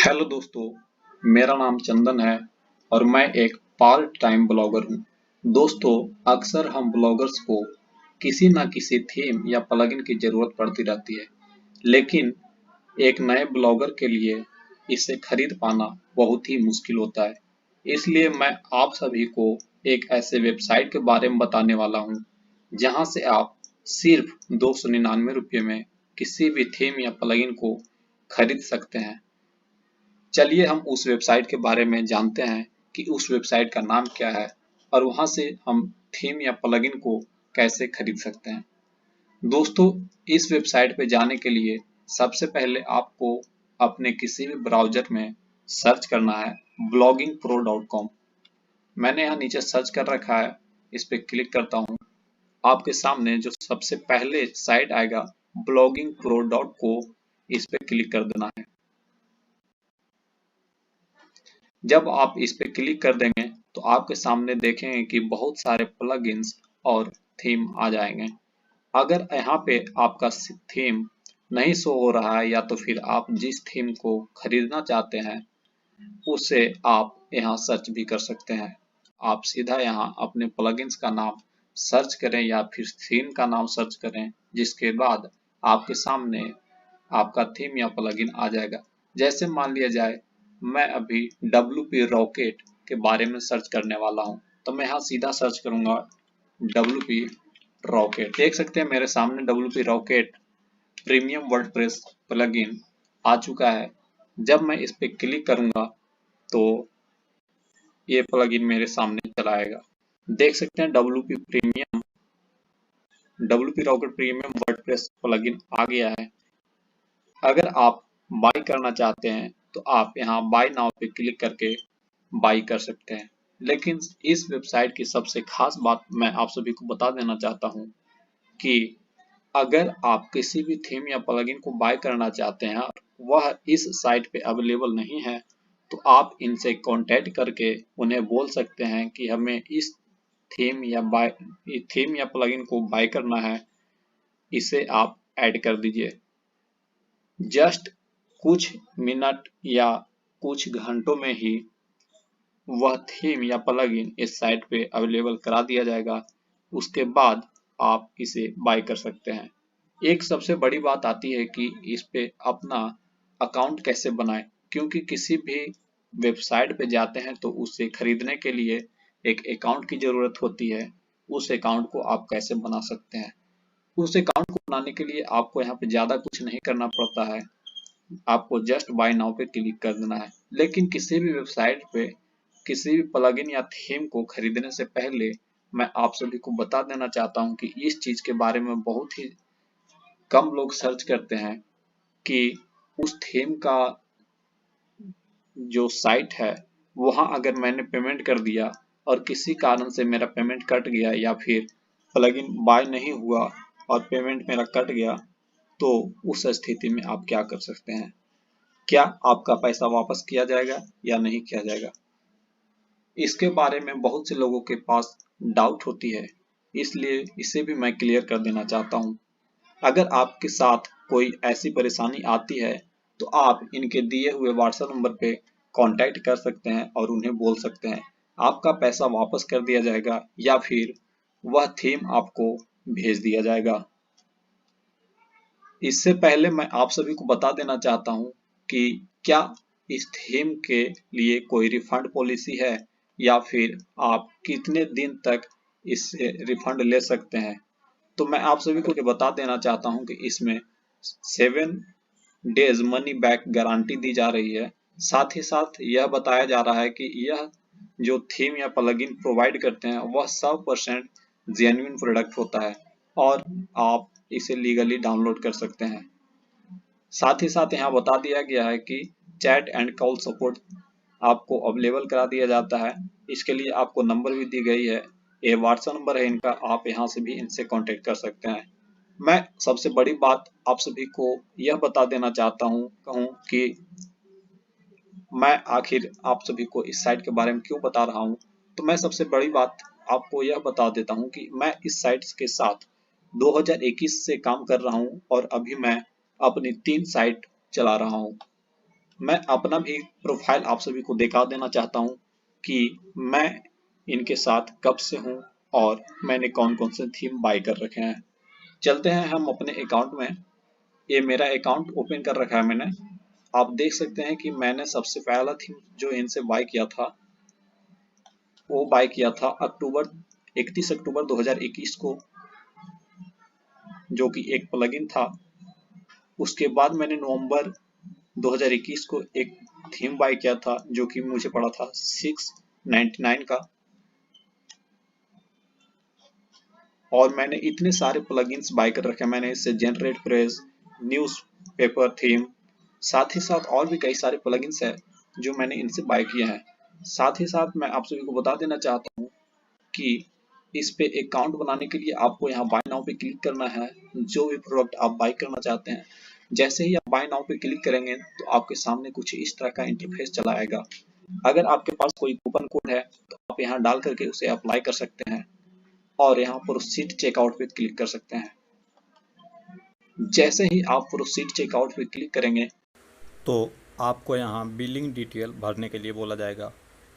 Hello दोस्तों, मेरा नाम चंदन है और मैं एक पार्ट टाइम ब्लॉगर हूँ। दोस्तों, अक्सर हम ब्लॉगर्स को किसी ना किसी थीम या प्लगइन की ज़रूरत पड़ती रहती है, लेकिन एक नए ब्लॉगर के लिए इसे खरीद पाना बहुत ही मुश्किल होता है। इसलिए मैं आप सभी को एक ऐसे वेबसाइट के बारे में बताने वाला हूँ, जहाँ से आप सिर्फ 299 रुपये में किसी भी थीम या प्लगइन को खरीद सकते हैं। चलिए हम उस वेबसाइट के बारे में जानते हैं कि उस वेबसाइट का नाम क्या है और वहां से हम थीम या प्लगइन को कैसे खरीद सकते हैं। दोस्तों, इस वेबसाइट पे जाने के लिए सबसे पहले आपको अपने किसी भी ब्राउजर में सर्च करना है bloggingpro.com। मैंने यहाँ नीचे सर्च कर रखा है, इस पे क्लिक करता हूँ। आपके सामने जो सबसे पहले साइट आएगा bloggingpro.co, इस पे क्लिक कर देना है। जब आप इस पे क्लिक कर देंगे तो आपके सामने देखेंगे कि बहुत सारे प्लगइन्स और थीम आ जाएंगे। अगर यहाँ पे आपका थीम नहीं शो हो रहा है या तो फिर आप जिस थीम को खरीदना चाहते हैं उसे आप यहाँ सर्च भी कर सकते हैं। आप सीधा यहाँ अपने प्लगइन्स का नाम सर्च करें या फिर थीम का नाम सर्च करें, जिसके बाद आपके सामने आपका थीम या प्लगइन आ जाएगा। जैसे मान लिया जाए मैं अभी WP रॉकेट के बारे में सर्च करने वाला हूं, तो मैं यहाँ सीधा सर्च करूंगा WP रॉकेट। देख सकते हैं मेरे सामने WP rocket premium WordPress plugin आ चुका है। जब मैं इस पे क्लिक करूंगा तो ये प्लगइन मेरे सामने चला आएगा। देख सकते हैं WP rocket premium WordPress plugin आ गया है। अगर आप बाय करना चाहते हैं तो आप यहाँ बाय नाउ पे क्लिक करके बाय कर सकते हैं। लेकिन इस वेबसाइट की सबसे खास बात मैं आप सभी को बता देना चाहता हूँ कि अगर आप किसी भी थीम या प्लगइन को बाय करना चाहते हैं और वह इस साइट पे अवेलेबल नहीं है, तो आप इनसे कांटेक्ट करके उन्हें बोल सकते हैं कि हमें इस थीम या प्लगइन को बाय करना है, इसे आप ऐड कर दीजिए। जस्ट कुछ मिनट या कुछ घंटों में ही वह थीम या प्लगइन इस साइट पे अवेलेबल करा दिया जाएगा। उसके बाद आप इसे बाय कर सकते हैं। एक सबसे बड़ी बात आती है कि इस पे अपना अकाउंट कैसे बनाएं, क्योंकि किसी भी वेबसाइट पे जाते हैं तो उसे खरीदने के लिए एक अकाउंट की जरूरत होती है। उस अकाउंट को आप कैसे बना सकते हैं? उस अकाउंट को बनाने के लिए आपको यहाँ पे ज्यादा कुछ नहीं करना पड़ता है, आपको जस्ट बाय नाउ पे क्लिक कर देना है। लेकिन किसी भी वेबसाइट पे किसी भी प्लगइन या थीम को खरीदने से पहले मैं आप सभी को बता देना चाहता हूँ कि इस चीज के बारे में बहुत ही कम लोग सर्च करते हैं कि उस थीम का जो साइट है वहां अगर मैंने पेमेंट कर दिया और किसी कारण से मेरा पेमेंट कट गया या फिर प्लगइन बाय नहीं हुआ और पेमेंट मेरा कट गया, तो उस स्थिति में आप क्या कर सकते हैं? क्या आपका पैसा वापस किया जाएगा या नहीं किया जाएगा? इसके बारे में बहुत से लोगों के पास डाउट होती है, इसलिए इसे भी मैं क्लियर कर देना चाहता हूँ। अगर आपके साथ कोई ऐसी परेशानी आती है तो आप इनके दिए हुए व्हाट्सएप नंबर पे कांटेक्ट कर सकते हैं और उन्हें बोल सकते हैं आपका पैसा वापस कर दिया जाएगा या फिर वह थीम आपको भेज दिया जाएगा। इससे पहले मैं आप सभी को बता देना चाहता हूँ कि क्या इस थीम के लिए कोई रिफंड पॉलिसी है या फिर आप कितने दिन तक इससे रिफंड ले सकते हैं। तो मैं आप सभी को ये बता देना चाहता हूं कि इसमें 7 डेज मनी बैक गारंटी दी जा रही है। साथ ही साथ यह बताया जा रहा है कि यह जो थीम या प्लगइन प्रोवाइड करते हैं वह 100% जेन्युइन प्रोडक्ट होता है और आप इसे लीगली डाउनलोड कर सकते हैं। साथ ही साथ यहाँ बता दिया गया है कि चैट एंड कॉल सपोर्ट आपको अवेलेबल करा दिया जाता है। इसके लिए आपको नंबर भी दी गई है, ये व्हाट्सएप नंबर है इनका, आप यहाँ से भी इनसे कांटेक्ट कर सकते हैं। मैं सबसे बड़ी बात आप सभी को यह बता देना चाहता हूँ कि मैं आखिर आप सभी को इस साइट के बारे में क्यों बता रहा हूँ। तो मैं सबसे बड़ी बात आपको यह बता देता हूँ कि मैं इस साइट के साथ 2021 से काम कर रहा हूँ और अभी मैं अपनी 3 साइट चला रहा हूँ। मैं अपना भी प्रोफाइल आप सभी को दिखा देना चाहता हूँ कि मैं इनके साथ कब से हूँ और मैंने कौन कौन से थीम बाय कर रखे हैं। चलते हैं हम अपने अकाउंट में। ये मेरा अकाउंट ओपन कर रखा है मैंने। आप देख सकते हैं कि मैंने सबसे पहला थीम जो इनसे बाय किया था वो बाय किया था 31 अक्टूबर 2021 को, जो कि एक प्लगइन था। उसके बाद मैंने नवंबर 2021 को एक थीम बाय किया था जो कि मुझे पड़ा था 699 का। और मैंने इतने सारे प्लगइन्स बाय कर रखे हैं। मैंने इससे generate press, news paper theme, साथ ही साथ और भी कई सारे प्लगइन्स हैं जो मैंने इनसे बाय किए हैं। साथ ही साथ मैं आप सभी को बता देना चाहता हूँ कि इस पे अकाउंट बनाने के लिए आपको यहाँ बाय नाउ पे क्लिक करना है। जो भी प्रोडक्ट आप बाय करना चाहते हैं, जैसे ही आप बाय नाउ पे क्लिक करेंगे तो आपके सामने कुछ इस तरह का इंटरफेस चला आएगा। अगर आपके पास कोई कूपन कोड है तो आप यहाँ डाल करके उसे अप्लाई कर सकते हैं और यहाँ प्रोसीड चेकआउट पे क्लिक कर सकते हैं। जैसे ही आप प्रोसीड चेकआउट पे क्लिक करेंगे तो आपको यहाँ बिलिंग डिटेल भरने के लिए बोला जाएगा।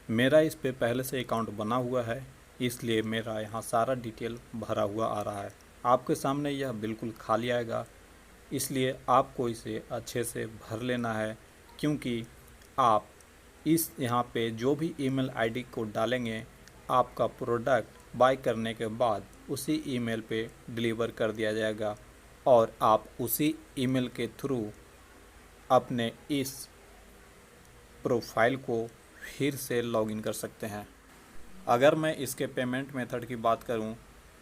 मेरा इस पे पहले से अकाउंट बना हुआ है, इसलिए मेरा यहाँ सारा डिटेल भरा हुआ आ रहा है। आपके सामने यह बिल्कुल खाली आएगा, इसलिए आपको इसे अच्छे से भर लेना है, क्योंकि आप इस यहाँ पे जो भी ईमेल आईडी को डालेंगे, आपका प्रोडक्ट बाय करने के बाद उसी ईमेल पे डिलीवर कर दिया जाएगा और आप उसी ईमेल के थ्रू अपने इस प्रोफाइल को फिर से लॉगिन कर सकते हैं। अगर मैं इसके पेमेंट मेथड की बात करूं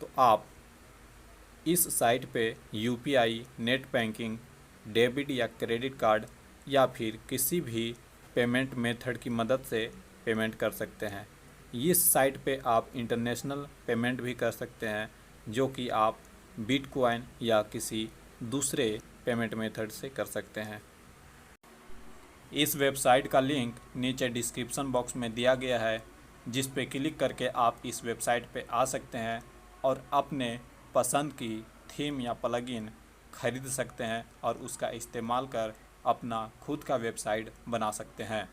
तो आप इस साइट पे यूपीआई, नेट बैंकिंग, डेबिट या क्रेडिट कार्ड या फिर किसी भी पेमेंट मेथड की मदद से पेमेंट कर सकते हैं। इस साइट पे आप इंटरनेशनल पेमेंट भी कर सकते हैं, जो कि आप बिटकॉइन या किसी दूसरे पेमेंट मेथड से कर सकते हैं। इस वेबसाइट का लिंक नीचे डिस्क्रिप्शन बॉक्स में दिया गया है, जिस पे क्लिक करके आप इस वेबसाइट पे आ सकते हैं और अपने पसंद की थीम या प्लगइन खरीद सकते हैं और उसका इस्तेमाल कर अपना खुद का वेबसाइट बना सकते हैं।